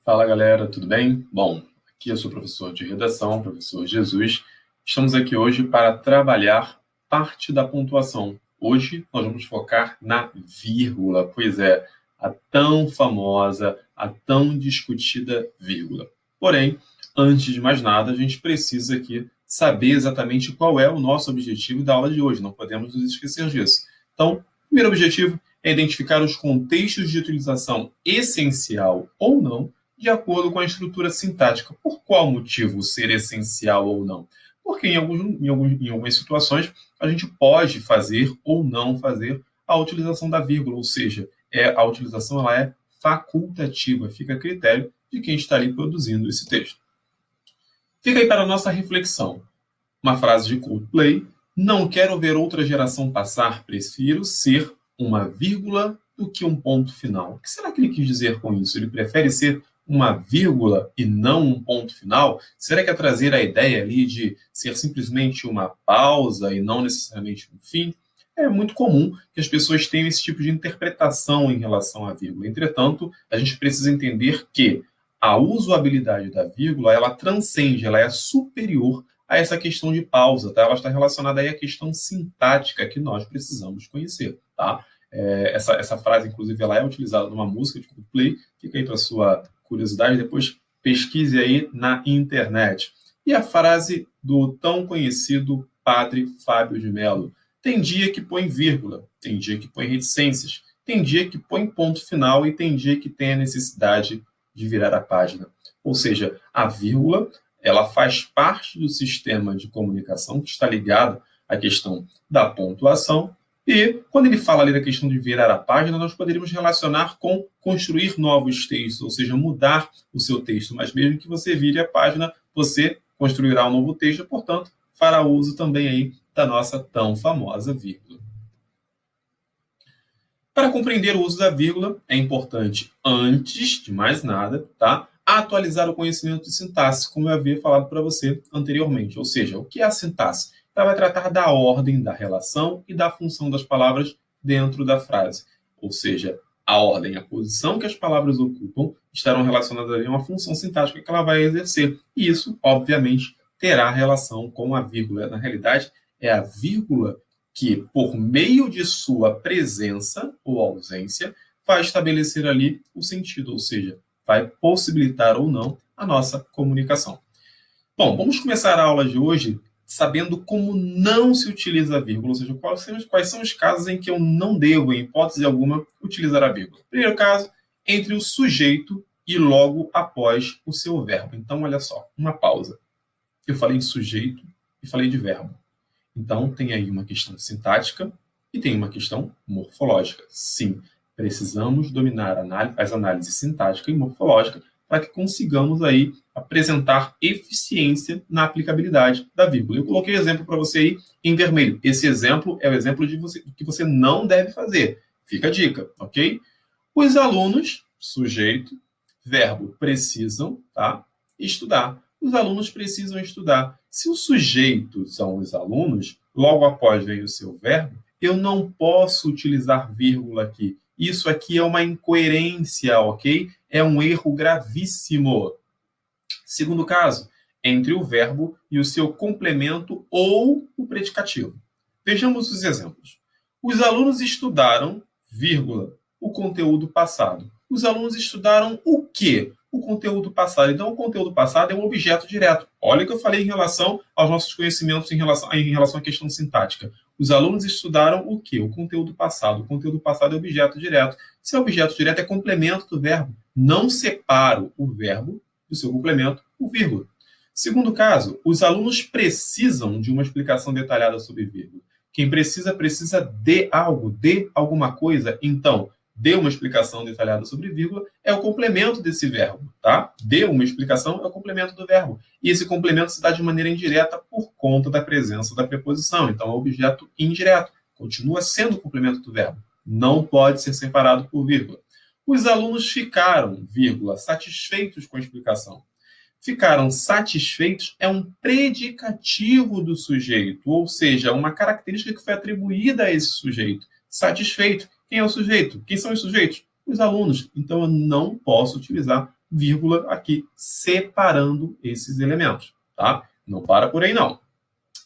Fala galera, tudo bem? Bom, aqui eu sou o professor de redação, professor Jesus. Estamos aqui hoje para trabalhar parte da pontuação. Hoje nós vamos focar na vírgula, pois é, a tão famosa, a tão discutida vírgula. Porém, antes de mais nada, a gente precisa aqui saber exatamente qual é o nosso objetivo da aula de hoje, não podemos nos esquecer disso. Então, o primeiro objetivo é identificar os contextos de utilização essencial ou não de acordo com a estrutura sintática. Por qual motivo ser essencial ou não? Porque em algumas situações a gente pode fazer ou não fazer a utilização da vírgula, ou seja, a utilização ela é facultativa, fica a critério de quem está ali produzindo esse texto. Fica aí para a nossa reflexão. Uma frase de Coldplay: não quero ver outra geração passar, prefiro ser uma vírgula do que um ponto final. O que será que ele quis dizer com isso? Ele prefere ser uma vírgula e não um ponto final? Será que é trazer a ideia ali de ser simplesmente uma pausa e não necessariamente um fim? É muito comum que as pessoas tenham esse tipo de interpretação em relação à vírgula. Entretanto, a gente precisa entender que a usabilidade da vírgula, ela transcende, ela é superior a essa questão de pausa, tá? Ela está relacionada aí à questão sintática que nós precisamos conhecer, tá? Essa frase, inclusive, ela é utilizada numa música de Coldplay, fica aí para sua curiosidade, depois pesquise aí na internet. E a frase do tão conhecido padre Fábio de Mello: tem dia que põe vírgula, tem dia que põe reticências, tem dia que põe ponto final e tem dia que tem a necessidade de virar a página. Ou seja, a vírgula ela faz parte do sistema de comunicação que está ligado à questão da pontuação. E quando ele fala ali da questão de virar a página, nós poderíamos relacionar com construir novos textos, ou seja, mudar o seu texto. Mas mesmo que você vire a página, você construirá um novo texto, portanto, fará uso também aí da nossa tão famosa vírgula. Para compreender o uso da vírgula, é importante, antes de mais nada, tá, atualizar o conhecimento de sintaxe, como eu havia falado para você anteriormente. Ou seja, o que é a sintaxe? Ela vai tratar da ordem, da relação e da função das palavras dentro da frase. Ou seja, a ordem, a posição que as palavras ocupam estarão relacionadas a uma função sintática que ela vai exercer. E isso, obviamente, terá relação com a vírgula. Na realidade, é a vírgula que, por meio de sua presença ou ausência, vai estabelecer ali o sentido, ou seja, vai possibilitar ou não a nossa comunicação. Bom, vamos começar a aula de hoje sabendo como não se utiliza a vírgula, ou seja, quais são os casos em que eu não devo, em hipótese alguma, utilizar a vírgula. Primeiro caso, entre o sujeito e logo após o seu verbo. Então, olha só, uma pausa. Eu falei de sujeito e falei de verbo. Então, tem aí uma questão sintática e tem uma questão morfológica. Sim, precisamos dominar as análises sintática e morfológica para que consigamos aí apresentar eficiência na aplicabilidade da vírgula. Eu coloquei exemplo para você aí em vermelho. Esse exemplo é o exemplo de que você não deve fazer. Fica a dica, ok? Os alunos, sujeito, verbo, precisam, tá, estudar. Os alunos precisam estudar. Se o sujeito são os alunos, logo após vem o seu verbo, eu não posso utilizar vírgula aqui. Isso aqui é uma incoerência, ok? É um erro gravíssimo. Segundo caso, entre o verbo e o seu complemento ou o predicativo. Vejamos os exemplos. Os alunos estudaram, vírgula, o conteúdo passado. Os alunos estudaram o quê? O conteúdo passado. Então, o conteúdo passado é um objeto direto. Olha o que eu falei em relação aos nossos conhecimentos em relação à questão sintática. Os alunos estudaram o quê? O conteúdo passado. O conteúdo passado é objeto direto. Se é objeto direto, é complemento do verbo. Não separo o verbo do seu complemento, o vírgula. Segundo caso, os alunos precisam de uma explicação detalhada sobre vírgula. Quem precisa de algo, de alguma coisa. Então, dê uma explicação detalhada sobre vírgula é o complemento desse verbo, tá? Dê uma explicação é o complemento do verbo. E esse complemento se dá de maneira indireta por conta da presença da preposição. Então, é um objeto indireto. Continua sendo o complemento do verbo. Não pode ser separado por vírgula. Os alunos ficaram, vírgula, satisfeitos com a explicação. Ficaram satisfeitos é um predicativo do sujeito, ou seja, uma característica que foi atribuída a esse sujeito. Satisfeito. Quem é o sujeito? Quem são os sujeitos? Os alunos. Então, eu não posso utilizar vírgula aqui, separando esses elementos, tá? Não para por aí, não.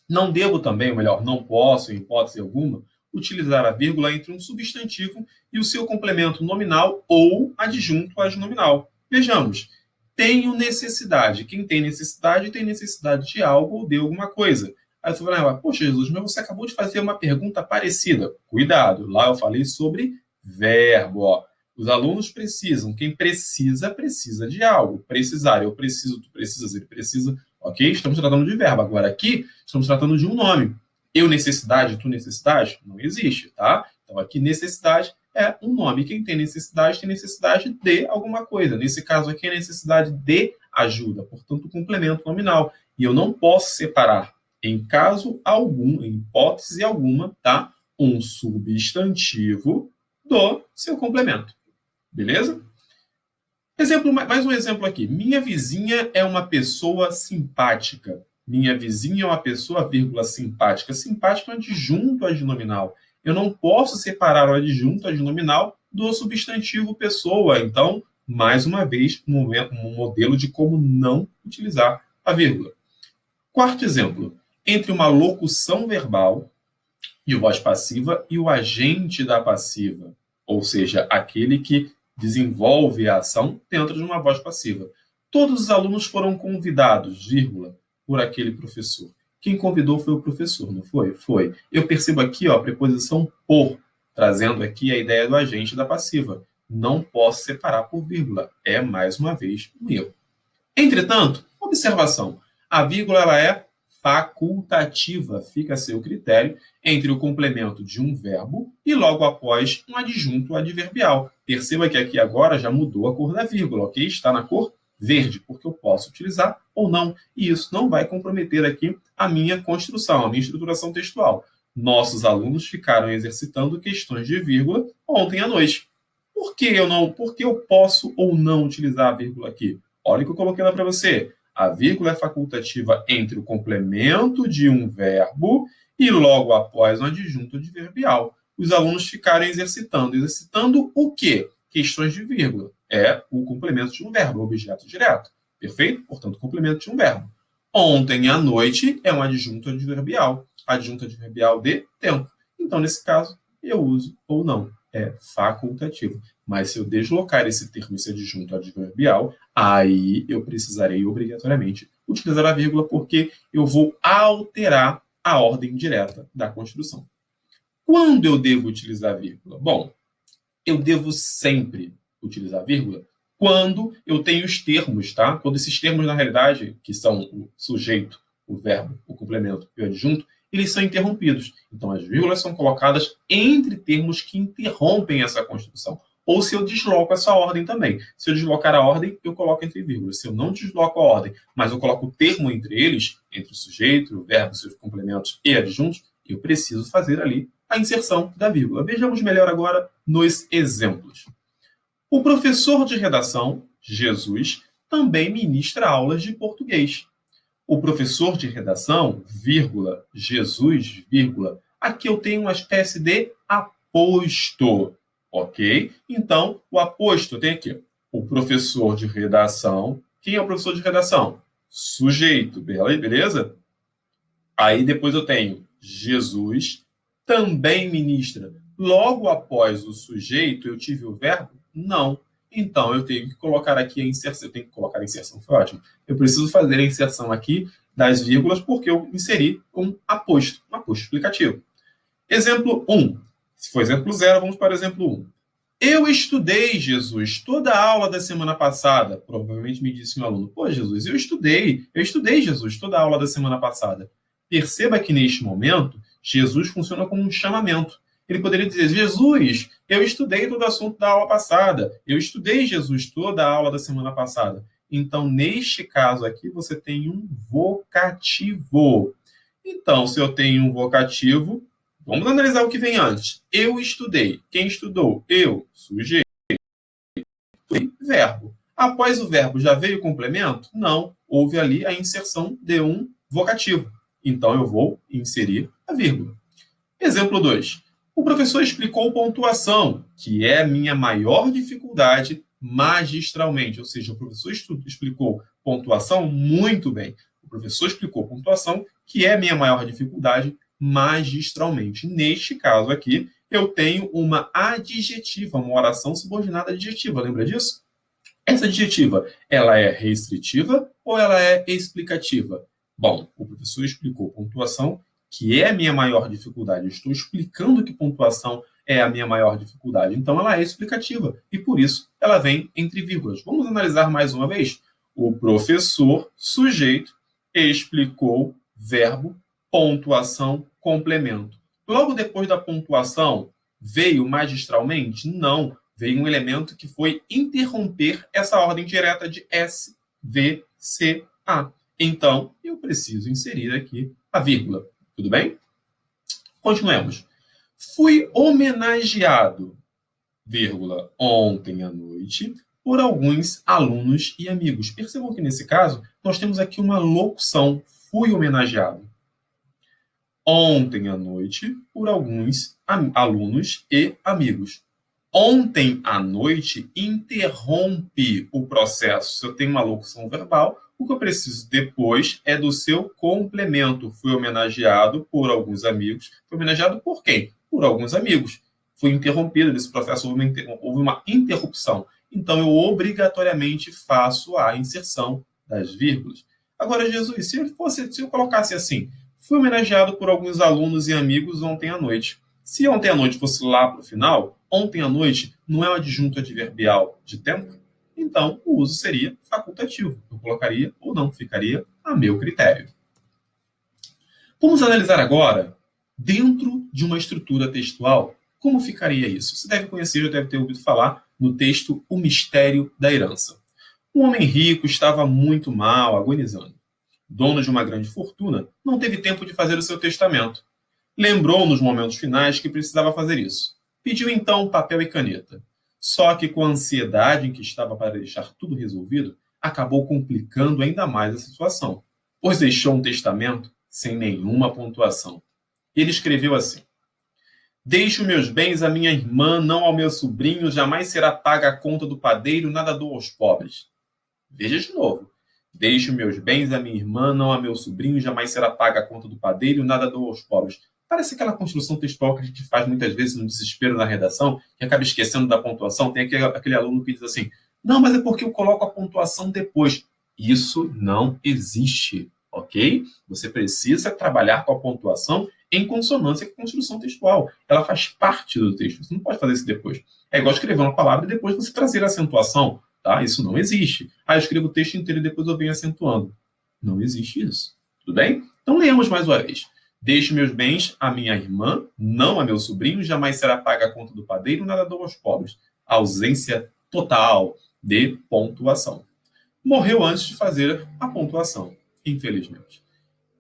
Não devo também, ou melhor, não posso, em hipótese alguma, utilizar a vírgula entre um substantivo e o seu complemento nominal ou adjunto adnominal. Vejamos, tenho necessidade. Quem tem necessidade de algo ou de alguma coisa. Aí você vai lembrar, poxa, Jesus, mas você acabou de fazer uma pergunta parecida. Cuidado, lá eu falei sobre verbo. Ó. Os alunos precisam. Quem precisa, precisa de algo. Precisar, eu preciso, tu precisas, ele precisa. Ok? Estamos tratando de verbo. Agora aqui, estamos tratando de um nome. Eu necessidade, tu necessidade? Não existe, tá? Então aqui necessidade é um nome. Quem tem necessidade de alguma coisa. Nesse caso aqui, é necessidade de ajuda. Portanto, complemento nominal. E eu não posso separar, em caso algum, em hipótese alguma, tá? Um substantivo do seu complemento. Beleza? Mais um exemplo aqui. Minha vizinha é uma pessoa simpática. Minha vizinha é uma pessoa, vírgula, simpática. Simpática é um adjunto adnominal. Eu não posso separar o adjunto adnominal do substantivo pessoa. Então, mais uma vez, um modelo de como não utilizar a vírgula. Quarto exemplo. Entre uma locução verbal de voz passiva e o agente da passiva. Ou seja, aquele que desenvolve a ação dentro de uma voz passiva. Todos os alunos foram convidados, vírgula, por aquele professor. Quem convidou foi o professor, não foi? Foi. Eu percebo aqui, ó, a preposição por, trazendo aqui a ideia do agente da passiva. Não posso separar por vírgula. É, mais uma vez, um erro. Entretanto, observação. A vírgula ela é facultativa, fica a seu critério, entre o complemento de um verbo e logo após um adjunto adverbial. Perceba que aqui agora já mudou a cor da vírgula, ok? Está na cor verde, porque eu posso utilizar ou não. E isso não vai comprometer aqui a minha construção, a minha estruturação textual. Nossos alunos ficaram exercitando questões de vírgula ontem à noite. Por que eu posso ou não utilizar a vírgula aqui? Olha o que eu coloquei lá para você. A vírgula é facultativa entre o complemento de um verbo e logo após um adjunto adverbial. Os alunos ficaram exercitando. Exercitando o quê? Questões de vírgula. É o complemento de um verbo, objeto direto. Perfeito? Portanto, complemento de um verbo. Ontem à noite é um adjunto adverbial. Adjunto adverbial de tempo. Então, nesse caso, eu uso ou não. É facultativo. Mas se eu deslocar esse termo, esse adjunto adverbial, aí eu precisarei obrigatoriamente utilizar a vírgula, porque eu vou alterar a ordem direta da construção. Quando eu devo utilizar a vírgula? Bom, eu devo sempre utilizar a vírgula quando eu tenho os termos, tá? Quando esses termos, na realidade, que são o sujeito, o verbo, o complemento e o adjunto, eles são interrompidos. Então, as vírgulas são colocadas entre termos que interrompem essa construção. Ou se eu desloco essa ordem também. Se eu deslocar a ordem, eu coloco entre vírgulas. Se eu não desloco a ordem, mas eu coloco o termo entre eles, entre o sujeito, o verbo, seus complementos e adjuntos, eu preciso fazer ali a inserção da vírgula. Vejamos melhor agora nos exemplos. O professor de redação, Jesus, também ministra aulas de português. O professor de redação, vírgula, Jesus, vírgula, aqui eu tenho uma espécie de aposto, ok? Então, o aposto tem aqui o professor de redação. Quem é o professor de redação? Sujeito, beleza? Aí depois eu tenho Jesus, também ministra. Logo após o sujeito, eu tive o verbo? Não. Então, eu tenho que colocar aqui a inserção. Eu tenho que colocar a inserção, foi ótimo. Eu preciso fazer a inserção aqui das vírgulas porque eu inseri um aposto explicativo. Exemplo 1. Se for exemplo 0, vamos para o exemplo 1. Eu estudei, Jesus, toda a aula da semana passada. Provavelmente me disse um aluno, pô, Jesus, eu estudei, Jesus, toda a aula da semana passada. Perceba que neste momento, Jesus funciona como um chamamento. Ele poderia dizer, Jesus, eu estudei todo o assunto da aula passada. Eu estudei, Jesus, toda a aula da semana passada. Então, neste caso aqui, você tem um vocativo. Então, se eu tenho um vocativo, vamos analisar o que vem antes. Eu estudei. Quem estudou? Eu, sujeito. Verbo. Após o verbo, já veio o complemento? Não. Houve ali a inserção de um vocativo. Então, eu vou inserir a vírgula. Exemplo 2. O professor explicou pontuação, que é a minha maior dificuldade magistralmente, ou seja, o professor explicou pontuação muito bem. O professor explicou pontuação, que é a minha maior dificuldade, magistralmente. Neste caso aqui, eu tenho uma adjetiva, uma oração subordinada adjetiva. Lembra disso? Essa adjetiva, ela é restritiva ou ela é explicativa? Bom, o professor explicou pontuação, que é a minha maior dificuldade. Eu estou explicando que pontuação é a minha maior dificuldade. Então, ela é explicativa e, por isso, ela vem entre vírgulas. Vamos analisar mais uma vez? O professor, sujeito, explicou, verbo, pontuação, complemento. Logo depois da pontuação, veio magistralmente? Não. Veio um elemento que foi interromper essa ordem direta de S, V, C, A. Então, eu preciso inserir aqui a vírgula. Tudo bem? Continuemos. Fui homenageado, vírgula, ontem à noite, por alguns alunos e amigos. Percebam que, nesse caso, nós temos aqui uma locução. Fui homenageado ontem à noite por alguns alunos e amigos. Ontem à noite interrompe o processo. Se eu tenho uma locução verbal, o que eu preciso depois é do seu complemento. Fui homenageado por alguns amigos. Fui homenageado por quem? Por alguns amigos. Fui interrompido nesse processo, houve uma interrupção. Então, eu obrigatoriamente faço a inserção das vírgulas. Agora, Jesus, se eu colocasse assim, fui homenageado por alguns alunos e amigos ontem à noite. Se ontem à noite fosse lá para o final, ontem à noite não é um adjunto adverbial de tempo? Então, o uso seria facultativo. Eu colocaria ou não, ficaria a meu critério. Vamos analisar agora, dentro de uma estrutura textual, como ficaria isso? Você deve conhecer, já deve ter ouvido falar no texto O Mistério da Herança. Um homem rico estava muito mal, agonizando. Dono de uma grande fortuna, não teve tempo de fazer o seu testamento. Lembrou nos momentos finais que precisava fazer isso. Pediu então papel e caneta. Só que com a ansiedade em que estava para deixar tudo resolvido, acabou complicando ainda mais a situação, pois deixou um testamento sem nenhuma pontuação. Ele escreveu assim: deixo meus bens à minha irmã, não ao meu sobrinho, jamais será paga a conta do padeiro, nada dou aos pobres. Veja de novo. Deixo meus bens à minha irmã, não a meu sobrinho, jamais será paga a conta do padeiro, nada dou aos pobres. Parece aquela construção textual que a gente faz muitas vezes no desespero na redação, que acaba esquecendo da pontuação. Tem aquele aluno que diz assim, não, mas é porque eu coloco a pontuação depois. Isso não existe, ok? Você precisa trabalhar com a pontuação em consonância com a construção textual. Ela faz parte do texto. Você não pode fazer isso depois. É igual escrever uma palavra e depois você trazer a acentuação. Tá? Isso não existe. Eu escrevo o texto inteiro e depois eu venho acentuando. Não existe isso. Tudo bem? Então, leamos mais uma vez. Deixo meus bens à minha irmã, não a meu sobrinho, jamais será paga a conta do padeiro, nada dou aos pobres. Ausência total de pontuação. Morreu antes de fazer a pontuação, infelizmente.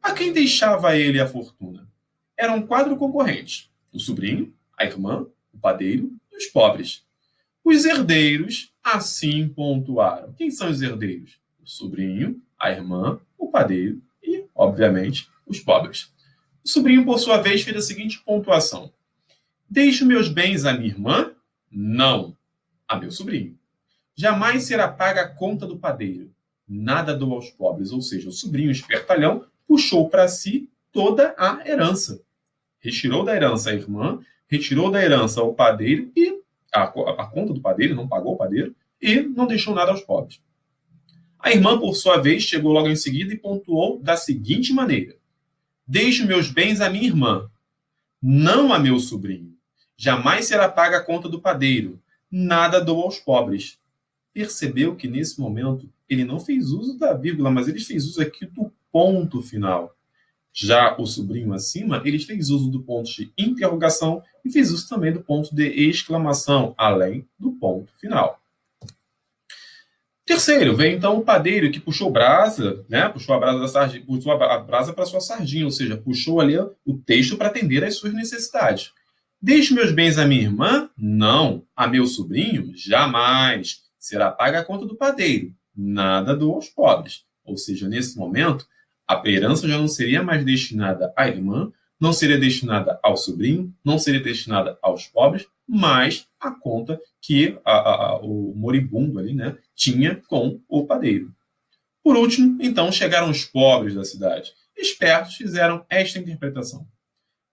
A quem deixava ele a fortuna? Eram 4 concorrentes. O sobrinho, a irmã, o padeiro e os pobres. Os herdeiros assim pontuaram. Quem são os herdeiros? O sobrinho, a irmã, o padeiro e, obviamente, os pobres. O sobrinho, por sua vez, fez a seguinte pontuação. Deixo meus bens à minha irmã? Não, a meu sobrinho. Jamais será paga a conta do padeiro. Nada dou aos pobres. Ou seja, o sobrinho espertalhão puxou para si toda a herança. Retirou da herança a irmã, retirou da herança o padeiro e a conta do padeiro, não pagou o padeiro, e não deixou nada aos pobres. A irmã, por sua vez, chegou logo em seguida e pontuou da seguinte maneira. Deixo meus bens à minha irmã, não a meu sobrinho. Jamais será paga a conta do padeiro. Nada dou aos pobres. Percebeu que, nesse momento, ele não fez uso da vírgula, mas ele fez uso aqui do ponto final. Já o sobrinho acima, ele fez uso do ponto de interrogação e fez uso também do ponto de exclamação, além do ponto final. Terceiro, vem então o padeiro que puxou brasa, né? Puxou a brasa da sardinha, puxou a brasa para sua sardinha, ou seja, puxou ali o texto para atender às suas necessidades. Deixo meus bens à minha irmã? Não. A meu sobrinho? Jamais. Será paga a conta do padeiro. Nada dou aos pobres. Ou seja, nesse momento, a herança já não seria mais destinada à irmã, não seria destinada ao sobrinho, não seria destinada aos pobres, mas a conta que o moribundo ali, né, tinha com o padeiro. Por último, então, chegaram os pobres da cidade. Espertos fizeram esta interpretação.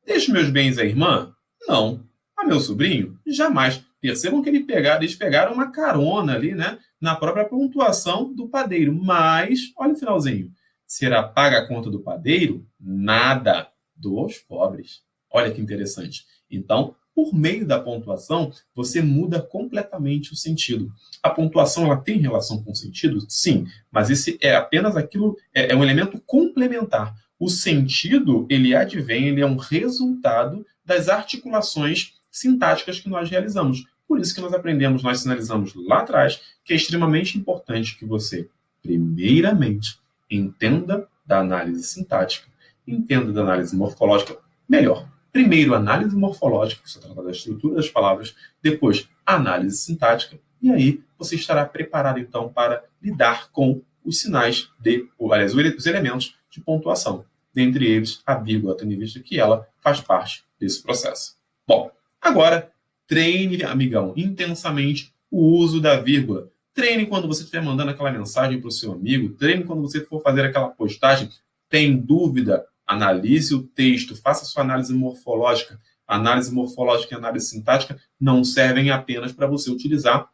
Deixo meus bens à irmã? Não. A meu sobrinho? Jamais. Percebam que eles pegaram uma carona ali, né, na própria pontuação do padeiro. Mas, olha o finalzinho. Será paga a conta do padeiro? Nada. Dos pobres. Olha que interessante. Então, por meio da pontuação, você muda completamente o sentido. A pontuação ela tem relação com o sentido? Sim, mas esse é apenas aquilo, é um elemento complementar. O sentido, ele advém, ele é um resultado das articulações sintáticas que nós realizamos. Por isso que nós sinalizamos lá atrás, que é extremamente importante que você, primeiramente, entenda da análise sintática, entenda da análise morfológica, melhor. Primeiro, análise morfológica, que se trata da estrutura das palavras, depois, análise sintática, e aí você estará preparado, então, para lidar com os sinais os elementos de pontuação. Dentre eles, a vírgula, tendo em vista que ela faz parte desse processo. Bom, agora, treine, amigão, intensamente o uso da vírgula. Treine quando você estiver mandando aquela mensagem para o seu amigo, treine quando você for fazer aquela postagem. Tem dúvida? Analise o texto, faça sua análise morfológica. Análise morfológica e análise sintática não servem apenas para você utilizar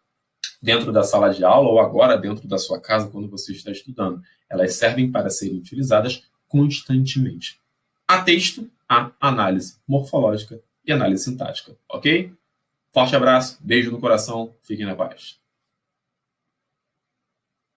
dentro da sala de aula ou agora dentro da sua casa quando você está estudando. Elas servem para serem utilizadas constantemente. Há texto, há análise morfológica e análise sintática, ok? Forte abraço, beijo no coração, fiquem na paz.